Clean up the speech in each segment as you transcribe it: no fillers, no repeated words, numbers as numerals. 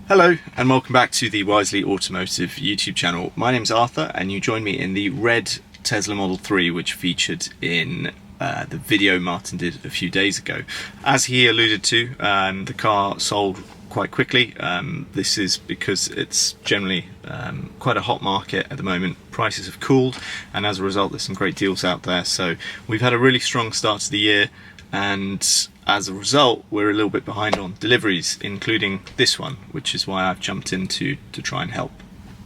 Hello and welcome back to the Wisely Automotive YouTube channel. My name's Arthur and you join me in the red Tesla Model 3 which featured in the video Martin did a few days ago. As he alluded to, the car sold quite quickly. This is because it's generally quite a hot market at the moment. Prices have cooled and as a result there's some great deals out there. So we've had a really strong start to the year, and as a result we're a little bit behind on deliveries, including this one, which is why I've jumped in to try and help.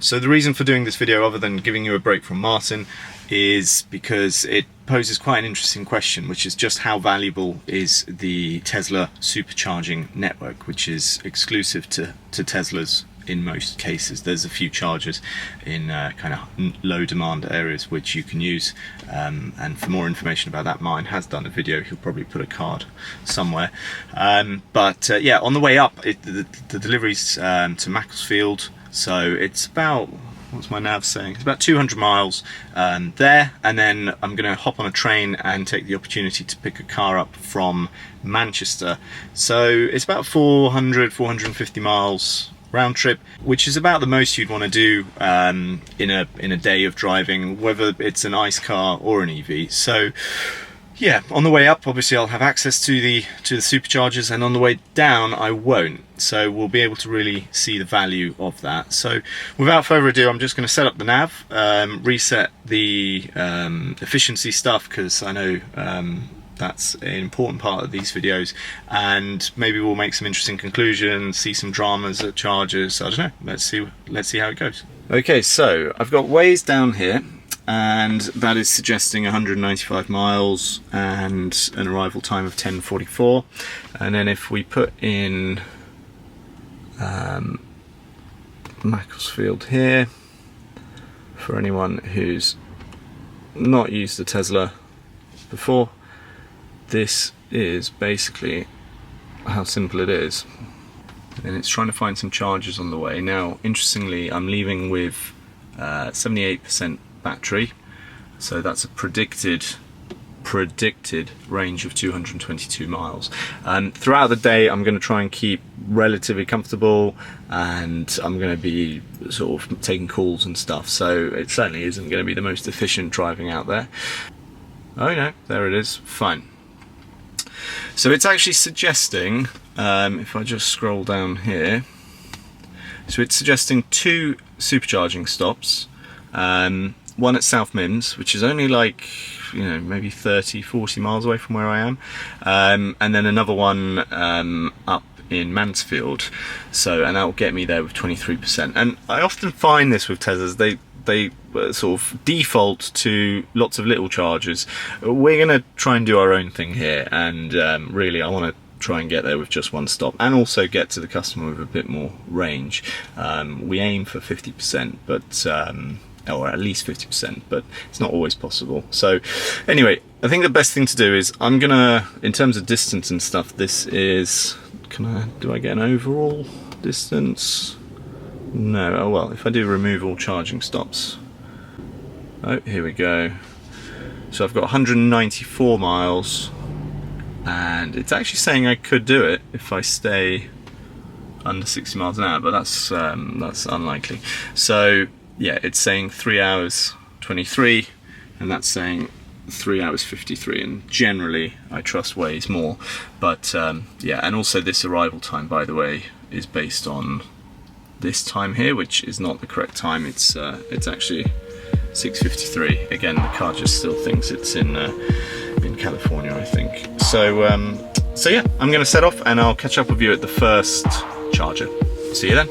So the reason for doing this video, other than giving you a break from Martin, is because it poses quite an interesting question, which is just how valuable is the Tesla Supercharging network, which is exclusive to Teslas in most cases. There's a few chargers in kind of low demand areas which you can use, and for more information about that, mine has done a video. He'll probably put a card somewhere. Yeah, on the way up, the deliveries to Macclesfield, so it's about, what's my nav saying? It's about 200 miles there, and then I'm going to hop on a train and take the opportunity to pick a car up from Manchester. So it's about 450 miles round trip, which is about the most you'd want to do in a day of driving, whether it's an ICE car or an EV. So yeah, on the way up obviously I'll have access to the superchargers, and on the way down I won't, so we'll be able to really see the value of that. So without further ado, I'm just going to set up the nav, reset the efficiency stuff, because I know that's an important part of these videos, and maybe we'll make some interesting conclusions, see some dramas at chargers. I don't know, let's see how it goes. Okay, so I've got Waze down here, and that is suggesting 195 miles and an arrival time of 10:44. And then if we put in Macclesfield here, for anyone who's not used a Tesla before, this is basically how simple it is. And it's trying to find some chargers on the way. Now, interestingly, I'm leaving with 78% battery, so that's a predicted range of 222 miles. Throughout the day I'm going to try and keep relatively comfortable, and I'm going to be sort of taking calls and stuff, so it certainly isn't going to be the most efficient driving out there. Oh no, there it is, fine. So it's actually suggesting, if I just scroll down here, so it's suggesting 2 supercharging stops, one at South Mims, which is only like, you know, maybe 30-40 miles away from where I am, and then another one up in Macclesfield, so, and that will get me there with 23%. And I often find this with Teslas, they sort of default to lots of little chargers. We're going to try and do our own thing here, and really I want to try and get there with just one stop, and also get to the customer with a bit more range. We aim for 50%, but or at least 50%, but it's not always possible. So anyway, I think the best thing to do is, I'm gonna, in terms of distance and stuff, this is, do I get an overall distance? No. Oh well, if I do remove all charging stops. Oh, here we go. So I've got 194 miles, and it's actually saying I could do it if I stay under 60 miles an hour, but that's unlikely. So yeah, it's saying 3 hours 23, and that's saying 3 hours 53, and generally I trust Waze more, but yeah, and also this arrival time, by the way, is based on this time here, which is not the correct time. It's actually 6:53. Again, the car just still thinks it's in California, I think. So so yeah, I'm going to set off and I'll catch up with you at the first charger. See you then.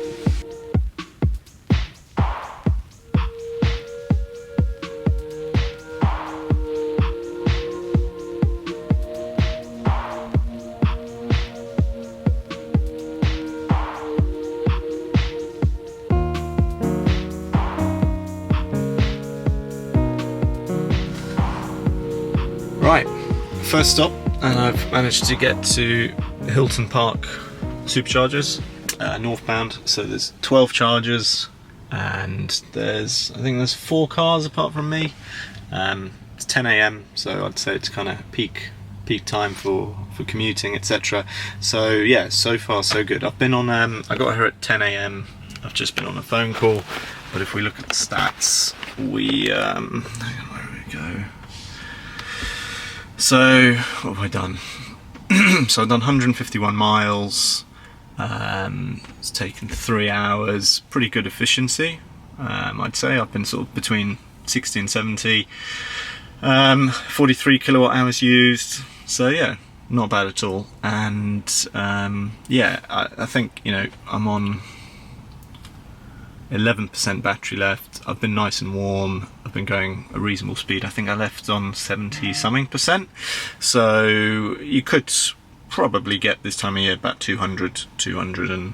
Right, first stop, and I've managed to get to Hilton Park Superchargers, northbound. So there's 12 chargers, and I think there's 4 cars apart from me. It's 10 AM, so I'd say it's kind of peak peak time for commuting, etc. So yeah, so far so good. I've been on I got here at 10 AM. I've just been on a phone call, but if we look at the stats, we hang on, where do we go? So what have I done? So I've done 151 miles. It's taken 3 hours. Pretty good efficiency, I'd say. I've been sort of between 60 and 70. 43 kilowatt hours used. So yeah, not bad at all. And yeah, I think, you know, I'm on 11% battery left. I've been nice and warm. I've been going a reasonable speed. I think I left on 70 something percent. So you could probably get this time of year about 200 and,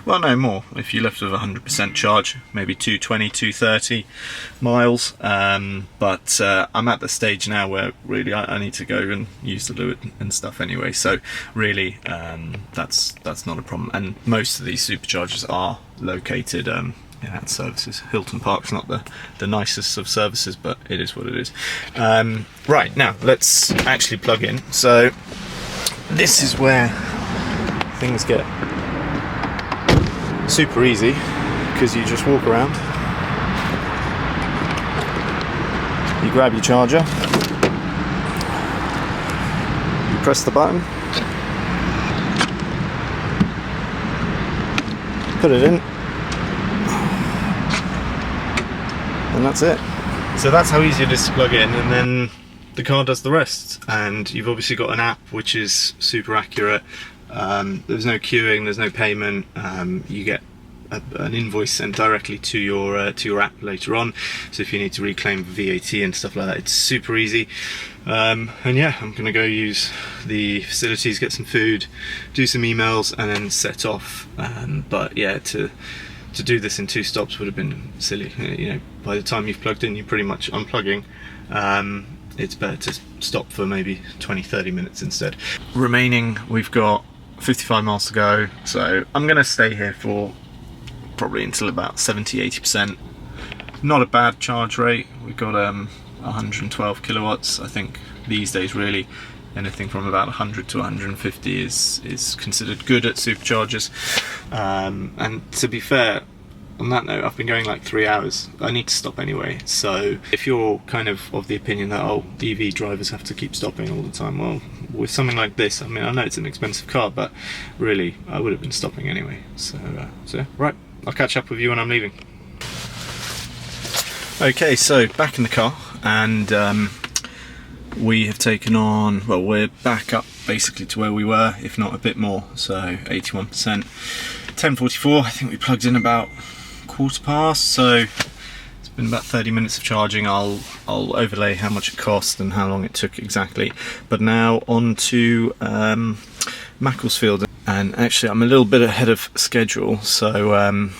well, no more. If you left with 100% charge, maybe 220, 230 miles. But I'm at the stage now where really I need to go and use the loo and stuff anyway. So really, that's not a problem. And most of these superchargers are located at services. Hilton Park's not the nicest of services, but it is what it is. Right, now let's actually plug in. So this is where things get super easy, because you just walk around, you grab your charger, you press the button, put it in, and that's it. So that's how easy it is to plug in, and then the car does the rest. And you've obviously got an app which is super accurate. There's no queuing, there's no payment. You get an invoice sent directly to your app later on. So if you need to reclaim VAT and stuff like that, it's super easy. And yeah, I'm gonna go use the facilities, get some food, do some emails, and then set off. But yeah, to do this in 2 stops would have been silly. You know, by the time you've plugged in, you're pretty much unplugging. It's better to stop for maybe 20-30 minutes instead. Remaining, we've got 55 miles to go, so I'm gonna stay here for probably until about 70-80%. Not a bad charge rate. We've got 112 kilowatts. I think these days really anything from about 100 to 150 is considered good at superchargers. And to be fair, on that note, I've been going like 3 hours. I need to stop anyway. So if you're kind of the opinion that, oh, EV drivers have to keep stopping all the time, well, with something like this, I mean, I know it's an expensive car, but really, I would have been stopping anyway. So right, I'll catch up with you when I'm leaving. Okay, so back in the car, and we have taken on, well, we're back up basically to where we were, if not a bit more, so 81%. 10:44, I think we plugged in about 1/4 past, so it's been about 30 minutes of charging. I'll overlay how much it cost and how long it took exactly. But now on to Macclesfield, and actually I'm a little bit ahead of schedule, so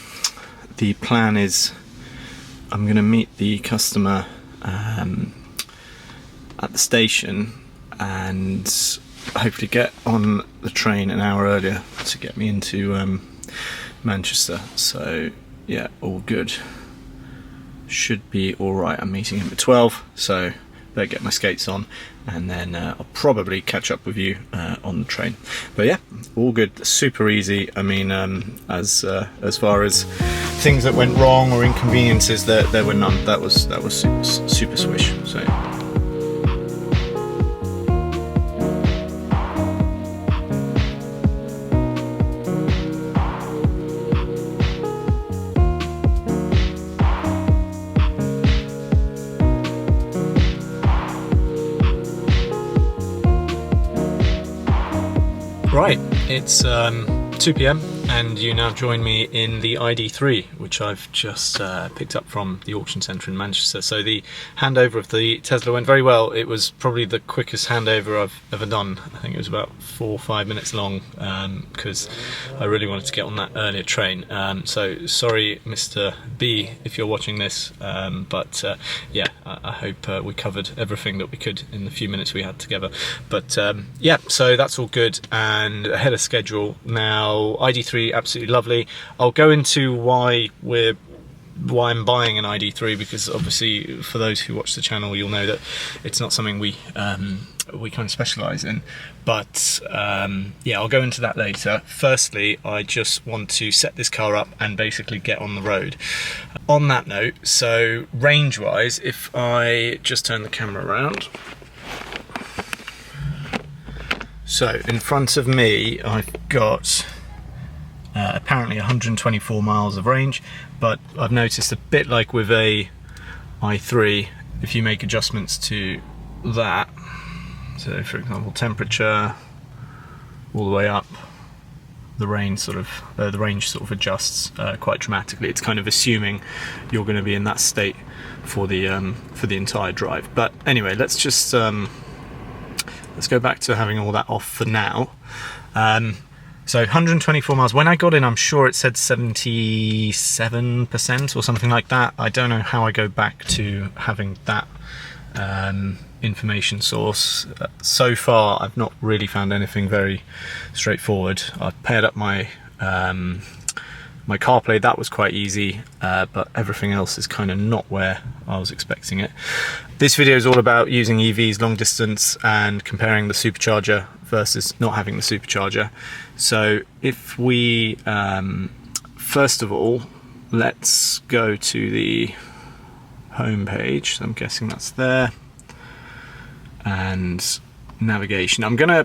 the plan is I'm going to meet the customer at the station and hopefully get on the train an hour earlier to get me into Manchester. So yeah, all good. Should be alright. I'm meeting him at 12, so better get my skates on, and then I'll probably catch up with you on the train. But yeah, all good, super easy. I mean, as far as things that went wrong or inconveniences, there were none. That was super swish. So. Right, it's 2 PM and you now join me in the ID.3, which I've just picked up from the auction centre in Manchester. So the handover of the Tesla went very well. It was probably the quickest handover I've ever done. I think it was about 4 or 5 minutes long, because I really wanted to get on that earlier train. So sorry, Mr. B, if you're watching this, but yeah, I hope we covered everything that we could in the few minutes we had together. But yeah, so that's all good and ahead of schedule. Now, ID.3, absolutely lovely. I'll go into why I'm buying an ID.3, because obviously for those who watch the channel, you'll know that it's not something we kind of specialise in. But yeah, I'll go into that later. Firstly, I just want to set this car up and basically get on the road. On that note, so range-wise, if I just turn the camera around. So in front of me, I've got apparently 124 miles of range, but I've noticed a bit like with a i3, if you make adjustments to that, so for example temperature all the way up, the range sort of adjusts quite dramatically. It's kind of assuming you're going to be in that state for the entire drive. But anyway, let's just let's go back to having all that off for now. So 124 miles. When I got in, I'm sure it said 77% or something like that. I don't know how I go back to having that information source. So far, I've not really found anything very straightforward. I've paired up my my CarPlay. That was quite easy, but everything else is kind of not where I was expecting it. This video is all about using EVs long distance and comparing the Supercharger versus not having the Supercharger. So if we first of all, let's go to the home page. So I'm guessing that's there, and navigation. I'm gonna,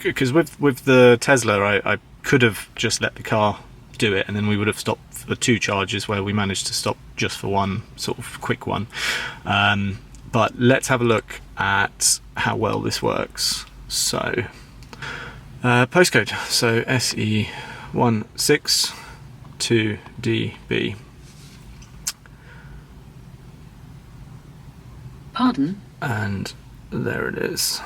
because with the Tesla, I could have just let the car do it, and then we would have stopped for 2 charges, where we managed to stop just for one sort of quick one. But let's have a look at how well this works. So postcode, so SE162DB. Pardon? And there it is.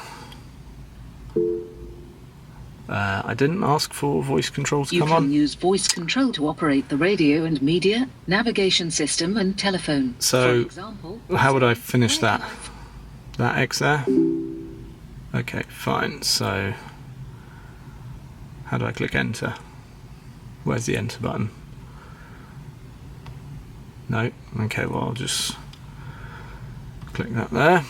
I didn't ask for voice control to come on. You can use voice control to operate the radio and media, navigation system and telephone. So, for example, how would I finish that? That X there? Okay, fine. So, how do I click enter? Where's the enter button? No? Okay, well I'll just click that there.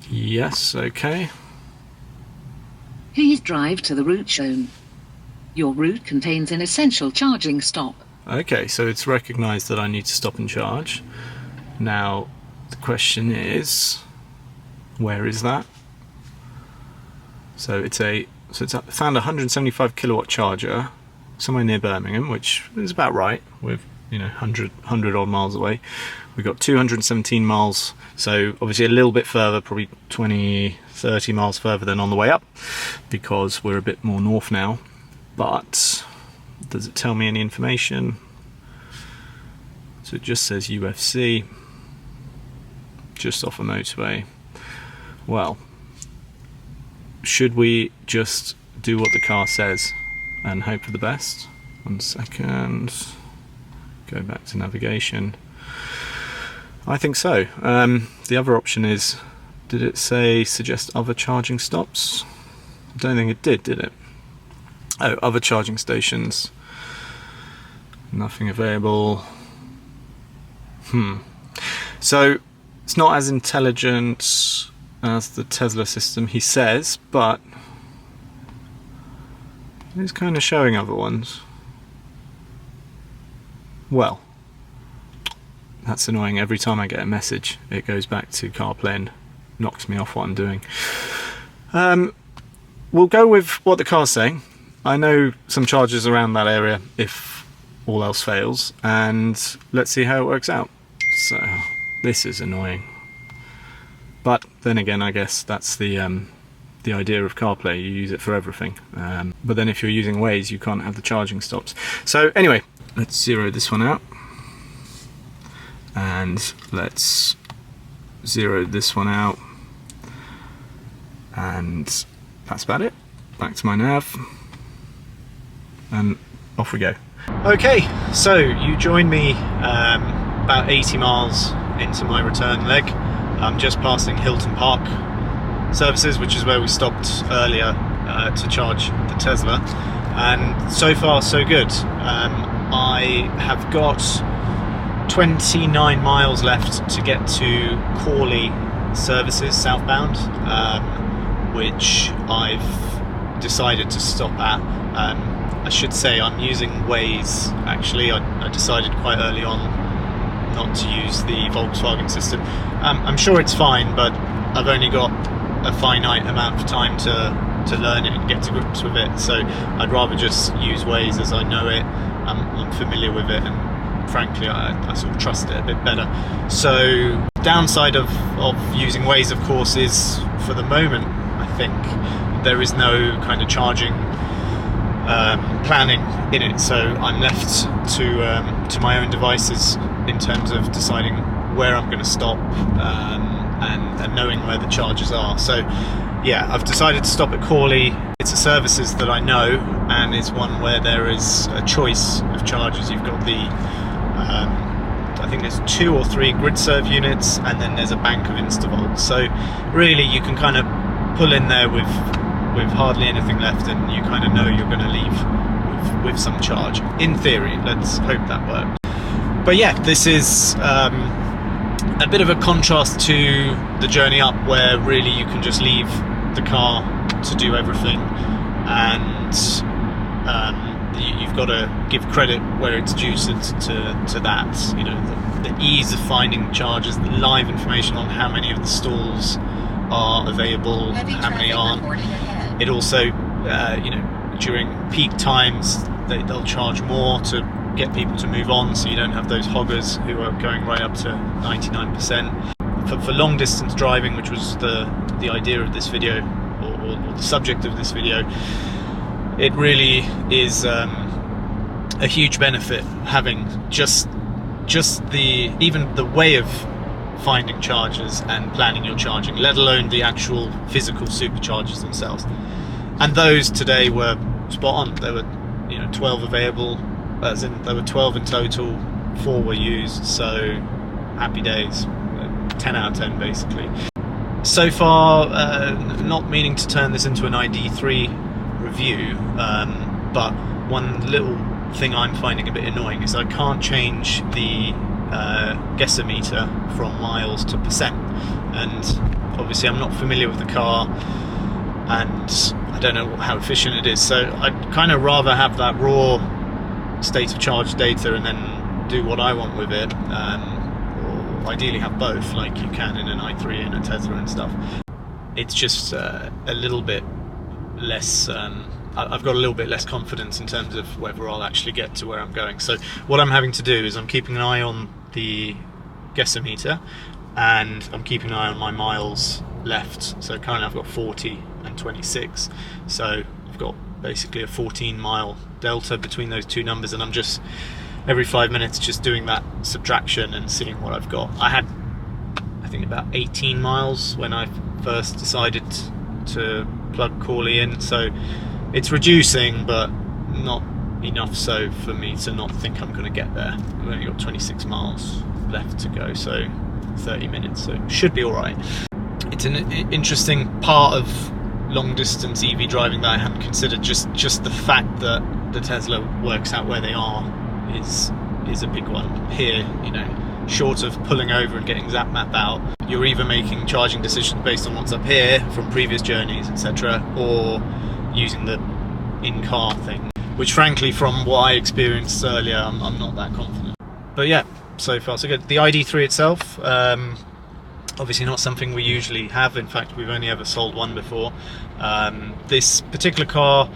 Yes, okay. Please drive to the route shown. Your route contains an essential charging stop. Okay, so it's recognised that I need to stop and charge. Now, the question is, where is that? So it's found a 175 kilowatt charger somewhere near Birmingham, which is about right. With 100 odd miles away. We've got 217 miles, so obviously a little bit further, probably 20-30 miles further than on the way up, because we're a bit more north now. But does it tell me any information? So it just says UFC, just off a motorway. Well, should we just do what the car says and hope for the best? 1 second. Go back to navigation. I think so. The other option is, did it say suggest other charging stops? I don't think it did it? Oh, other charging stations. Nothing available. So it's not as intelligent as the Tesla system, he says, but it's kind of showing other ones. Well, that's annoying. Every time I get a message, it goes back to CarPlay and knocks me off what I'm doing. We'll go with what the car's saying. I know some chargers around that area if all else fails, and let's see how it works out. So, this is annoying. But then again, I guess that's the idea of CarPlay. You use it for everything. But then if you're using Waze, you can't have the charging stops. So anyway, let's zero this one out, and let's zero this one out, and that's about it. Back to my nav, and off we go. Okay, so you joined me about 80 miles into my return leg. I'm just passing Hilton Park services, which is where we stopped earlier to charge the Tesla, and so far so good. I have got 29 miles left to get to Crawley services southbound, which I've decided to stop at. I should say I'm using Waze. Actually, I decided quite early on not to use the Volkswagen system. I'm sure it's fine, but I've only got a finite amount of time to learn it and get to grips with it, so I'd rather just use Waze as I know it. I'm familiar with it, and frankly I sort of trust it a bit better. So downside of using Waze, of course, is for the moment I think there is no kind of charging planning in it, so I'm left to my own devices in terms of deciding where I'm going to stop and knowing where the chargers are. So yeah, I've decided to stop at Crawley. It's a services that I know, and it's one where there is a choice of chargers. You've got the I think there's 2 or 3 Gridserve units, and then there's a bank of Instavolts. So really you can kind of pull in there with hardly anything left, and you kind of know you're going to leave with some charge. In theory, let's hope that works. But yeah, this is a bit of a contrast to the journey up, where really you can just leave the car to do everything, and you've got to give credit where it's due to that. You know, the ease of finding chargers, the live information on how many of the stalls are available, how many aren't. It also, you know, during peak times they'll charge more to get people to move on, so you don't have those hoggers who are going right up to 99%. For long distance driving, which was the idea of this video, or the subject of this video, it really is a huge benefit having just even the way of finding chargers and planning your charging, let alone the actual physical superchargers themselves. And those today were spot on. There were, you know, 12 available, as in there were 12 in total, 4 were used, so happy days. 10 out of 10 basically. So far, not meaning to turn this into an ID.3 review, but one little thing I'm finding a bit annoying is I can't change the guesser meter from miles to percent, and obviously I'm not familiar with the car and I don't know how efficient it is, so I'd kind of rather have that raw state of charge data and then do what I want with it, or ideally have both like you can in an i3 and a Tesla and stuff. It's just a little bit less, I've got a little bit less confidence in terms of whether I'll actually get to where I'm going. So what I'm having to do is I'm keeping an eye on the guesser meter, and I'm keeping an eye on my miles left. So currently I've got 40 and 26, so I've got basically a 14-mile delta between those two numbers, and I'm just every 5 minutes just doing that subtraction and seeing what I've got. I had, I think, about 18 miles when I first decided to plug Crawley in, so it's reducing, but not enough so for me to not think I'm going to get there. I've only got 26 miles left to go, so 30 minutes, so should be alright. It's an interesting part of long distance EV driving that I hadn't considered. Just the fact that the Tesla works out where they are is a big one. Here, you know, short of pulling over and getting Zap Map out, you're either making charging decisions based on what's up here from previous journeys, etc., or using the in-car thing, which frankly from what I experienced earlier, I'm not that confident. But yeah, so far so good. The ID.3 itself, obviously not something we usually have. In fact, we've only ever sold one before. This particular car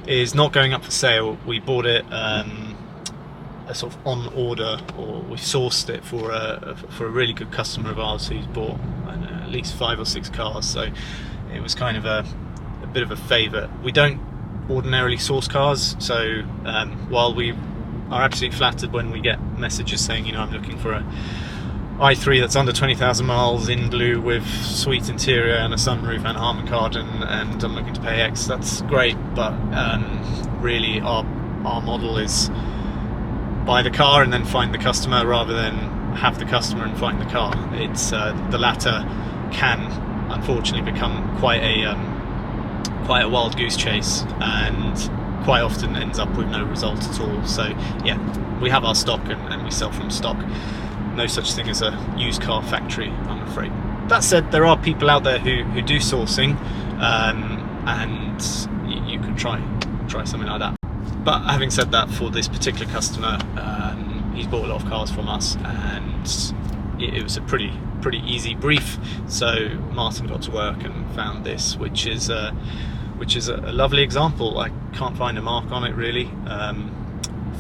is not going up for sale. We bought it a sort of on order, or we sourced it for a really good customer of ours who's bought at least 5 or 6 cars, so it was kind of a bit of a favourite. We don't ordinarily source cars, so while we are absolutely flattered when we get messages saying, you know, I'm looking for a i3 that's under 20,000 miles in blue with sweet interior and a sunroof and Harman Kardon, and I'm looking to pay X, that's great, but really our model is buy the car and then find the customer, rather than have the customer and find the car. It's the latter can unfortunately become quite a wild goose chase, and quite often ends up with no result at all. So yeah, we have our stock and we sell from stock. no such thing as a used car factory, I'm afraid. That said, there are people out there who do sourcing, and you can try something like that. But having said that, for this particular customer, he's bought a lot of cars from us, and it was a pretty easy brief. So Martin got to work and found this, which is a lovely example. I can't find a mark on it really.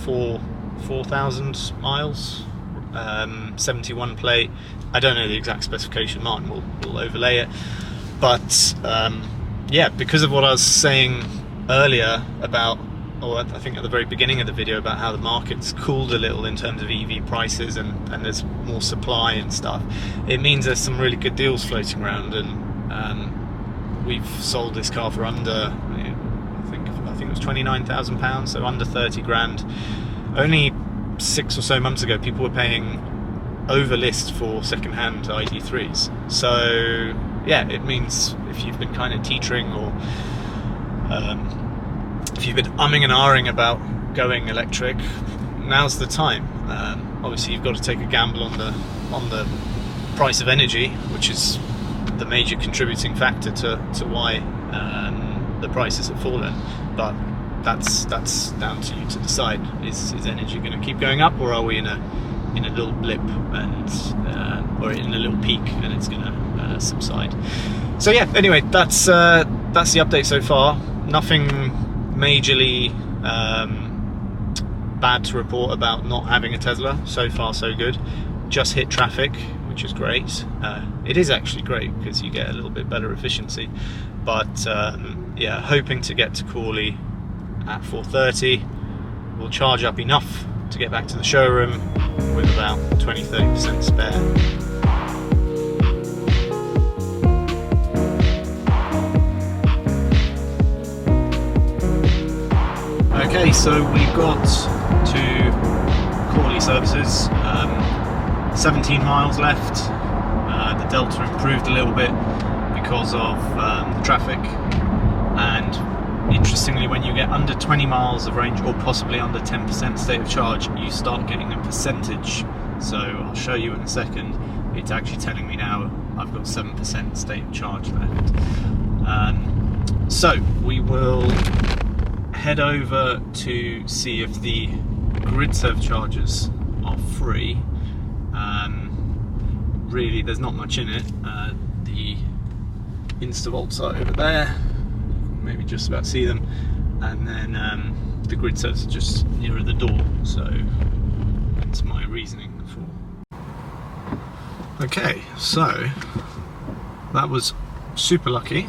4,000 miles, 71 plate. I don't know the exact specification. Martin will overlay it, but yeah, because of what I was saying earlier about, or I think at the very beginning of the video, about how the market's cooled a little in terms of EV prices, and there's more supply and stuff, it means there's some really good deals floating around. And we've sold this car for under, I think it was £29,000, so under 30 grand. Only 6 or so months ago, people were paying over list for second-hand ID.3s. So yeah, it means if you've been kind of teetering, or if you've been umming and ahhing about going electric, now's the time. Obviously, you've got to take a gamble on the price of energy, which is the major contributing factor to why the prices have fallen. But that's down to you to decide. Is energy going to keep going up, or are we in a little blip, and or in a little peak, and it's going to subside? So yeah, anyway, that's the update so far. Nothing majorly bad to report about not having a Tesla. So far so good. Just hit traffic, which is great. It is actually great because you get a little bit better efficiency. But yeah, hoping to get to Crawley at 4:30. We'll charge up enough to get back to the showroom with about 20-30% spare. Okay, so we got to Crawley services, 17 miles left. The delta improved a little bit because of the traffic, and interestingly, when you get under 20 miles of range, or possibly under 10% state of charge, you start getting a percentage. So I'll show you in a second. It's actually telling me now I've got 7% state of charge left. So we will head over to see if the Gridserve chargers are free. Really, there's not much in it. The Instavolts are over there. Maybe just about see them, and then the Gridserves are just nearer the door. So that's my reasoning for. Okay, so that was super lucky.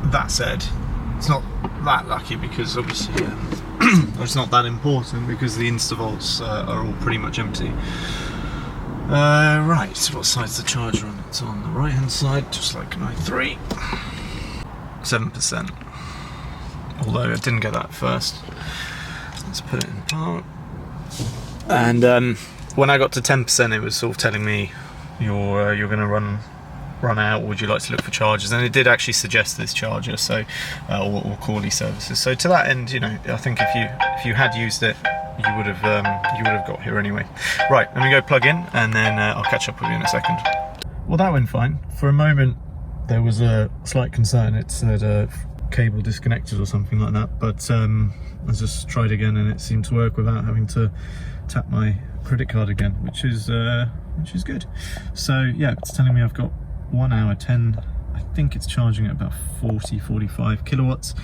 That said, it's not that lucky because obviously it's not that important because the Instavolts are all pretty much empty. Right, what side's the charger on? It's on the right hand side, just like an i3. 7%. Although I didn't get that at first. Let's put it in park. And when I got to 10%, it was sort of telling me you're going to run out. Would you like to look for chargers? And it did actually suggest this charger, so or Crawley services. So to that end, you know, I think if you had used it, you would have got here anyway. Right, let me go plug in, and then I'll catch up with you in a second. Well, that went fine. For a moment, there was a slight concern. It said cable disconnected or something like that, but I just tried again, and it seemed to work without having to tap my credit card again, which is good. So yeah, it's telling me I've got 1 hour 10. I think it's charging at about 40-45 kilowatts.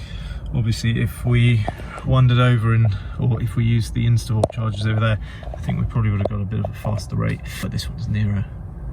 Obviously, if we wandered over or if we used the Instavolt chargers over there, I think we probably would have got a bit of a faster rate. But this one's nearer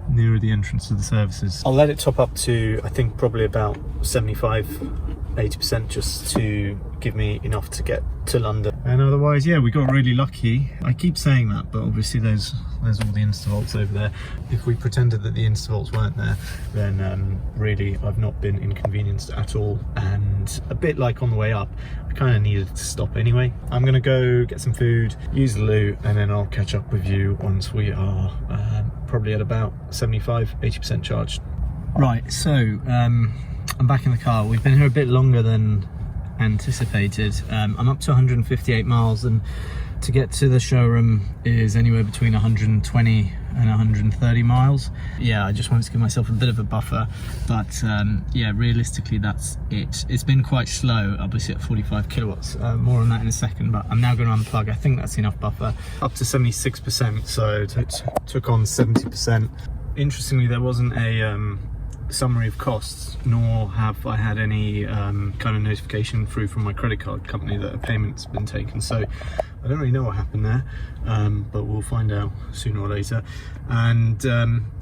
the entrance to the services. I'll let it top up to, I think, probably about 75-80%, just to give me enough to get to London. And otherwise, yeah, we got really lucky. I keep saying that, but obviously there's all the Instavolts over there. If we pretended that the Instavolts weren't there, then really I've not been inconvenienced at all. And a bit like on the way up, I kind of needed to stop anyway. I'm gonna go get some food, use the loo, and then I'll catch up with you once we are probably at about 75-80% charged. Right, so I'm back in the car. We've been here a bit longer than anticipated. I'm up to 158 miles, and to get to the showroom is anywhere between 120 and 130 miles. Yeah, I just wanted to give myself a bit of a buffer, but yeah, realistically that's it. It's been quite slow, obviously at 45 kilowatts. More on that in a second, but I'm now going to unplug. I think that's enough buffer. Up to 76%, so took on 70%. Interestingly, there wasn't a summary of costs, nor have I had any kind of notification through from my credit card company that a payment's been taken. So I don't really know what happened there, but we'll find out sooner or later. And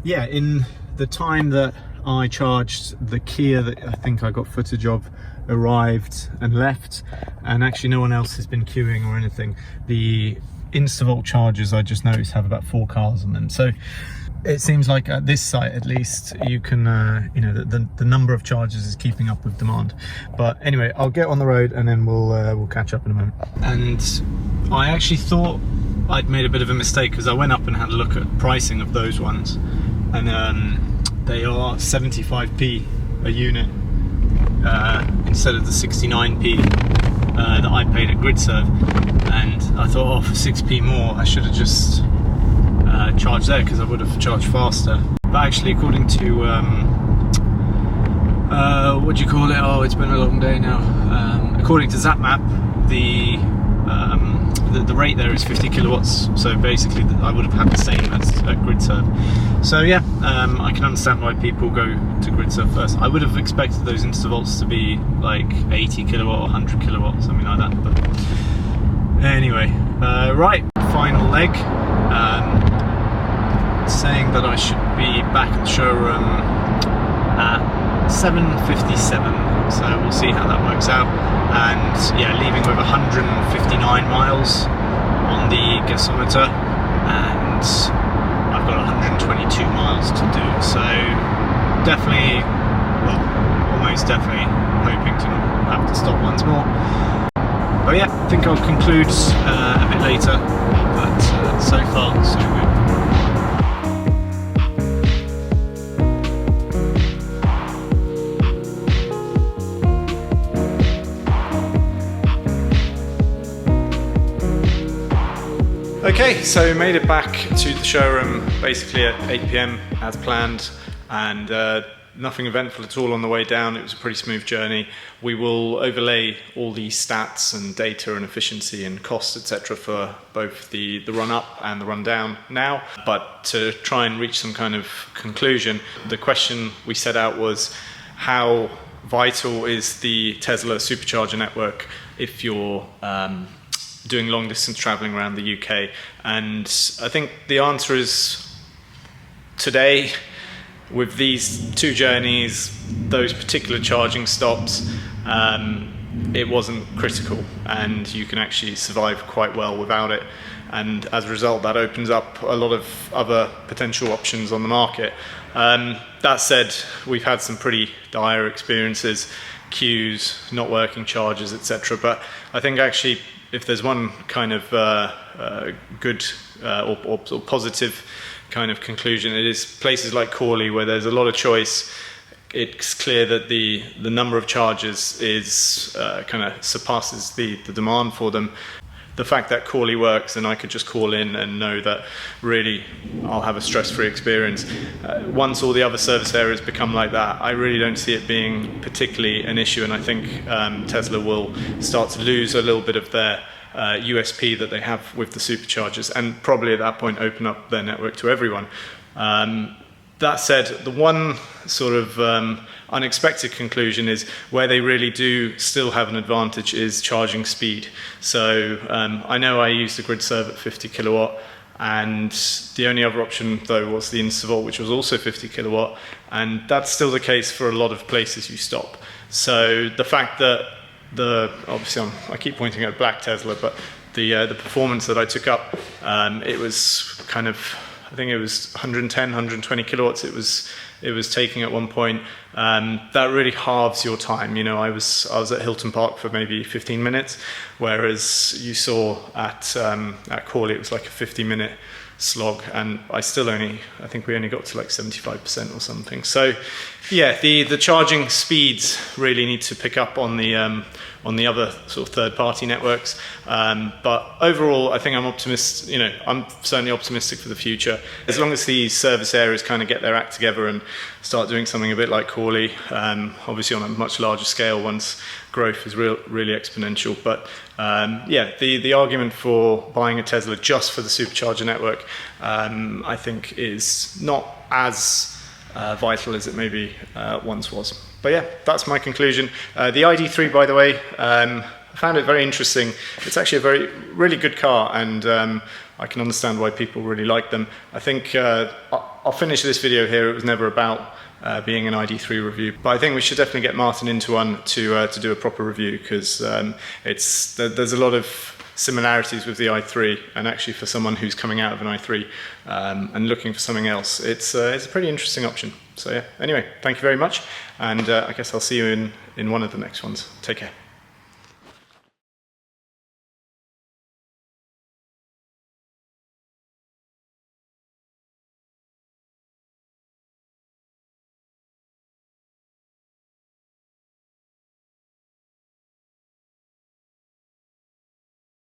yeah, in the time that I charged, the Kia that I think I got footage of arrived and left, and actually no one else has been queuing or anything. The InstaVolt chargers, I just noticed, have about 4 cars on them. So it seems like at this site at least you can you know, the number of chargers is keeping up with demand. But anyway, I'll get on the road and then we'll catch up in a moment. And I actually thought I'd made a bit of a mistake, because I went up and had a look at pricing of those ones, and they are 75p a unit instead of the 69p that I paid at Gridserve. And I thought, oh, for 6p more I should have just charged there, because I would have charged faster. But actually, according to what do you call it? Oh, it's been a long day now. According to ZapMap, the rate there is 50 kilowatts. So basically, I would have had the same as at Gridserve. So yeah, I can understand why people go to Gridserve first. I would have expected those InstaVolts to be like 80 kilowatt or 100 kilowatt, something like that. But anyway, right, final leg. Saying that I should be back at the showroom at 7:57, so we'll see how that works out. And yeah, leaving with 159 miles on the gasometer, and I've got 122 miles to do, so definitely, well, almost definitely hoping to not have to stop once more. But yeah, I think I'll conclude a bit later, but so far so good. Okay, so made it back to the showroom basically at 8 PM as planned, and nothing eventful at all on the way down. It was a pretty smooth journey. We will overlay all the stats and data and efficiency and costs, etc., for both the run up and the run down now. But to try and reach some kind of conclusion, the question we set out was, how vital is the Tesla Supercharger network if you're doing long distance traveling around the UK? And I think the answer is, today, with these 2 journeys, those particular charging stops, it wasn't critical, and you can actually survive quite well without it. And as a result, that opens up a lot of other potential options on the market. That said, we've had some pretty dire experiences, queues, not working chargers, etc. But I think actually, if there's one kind of good or positive kind of conclusion, it is places like Crawley, where there's a lot of choice. It's clear that the number of chargers is kind of surpasses the demand for them. The fact that Crawley works and I could just call in and know that really I'll have a stress-free experience. Once all the other service areas become like that, I really don't see it being particularly an issue, and I think Tesla will start to lose a little bit of their USP that they have with the superchargers, and probably at that point open up their network to everyone. That said, the one sort of unexpected conclusion is where they really do still have an advantage is charging speed. So I know I used the Gridserve at 50 kilowatt, and the only other option though was the InstaVolt, which was also 50 kilowatt, and that's still the case for a lot of places you stop. So the fact that obviously I keep pointing at black Tesla, but the performance that I took up, it was kind of, I think it was 110, 120 kilowatts it was taking at one point. That really halves your time. You know, I was at Hilton Park for maybe 15 minutes, whereas you saw at Crawley it was like a 50-minute slog, and I think we only got to like 75% or something. So yeah, the charging speeds really need to pick up on the on the other sort of third-party networks. But overall, I think I'm optimistic. You know, I'm certainly optimistic for the future. As long as these service areas kind of get their act together and start doing something a bit like Crawley, obviously on a much larger scale once growth is really exponential. But yeah, the argument for buying a Tesla just for the Supercharger network, I think, is not as vital as it maybe once was. But yeah, that's my conclusion. The ID.3, by the way, I found it very interesting. It's actually a really good car, and I can understand why people really like them. I think I'll finish this video here. It was never about being an ID.3 review, but I think we should definitely get Martin into one to do a proper review, because there's a lot of similarities with the i3, and actually for someone who's coming out of an i3 and looking for something else, it's a pretty interesting option. So yeah, anyway, thank you very much, and I guess I'll see you in one of the next ones. Take care.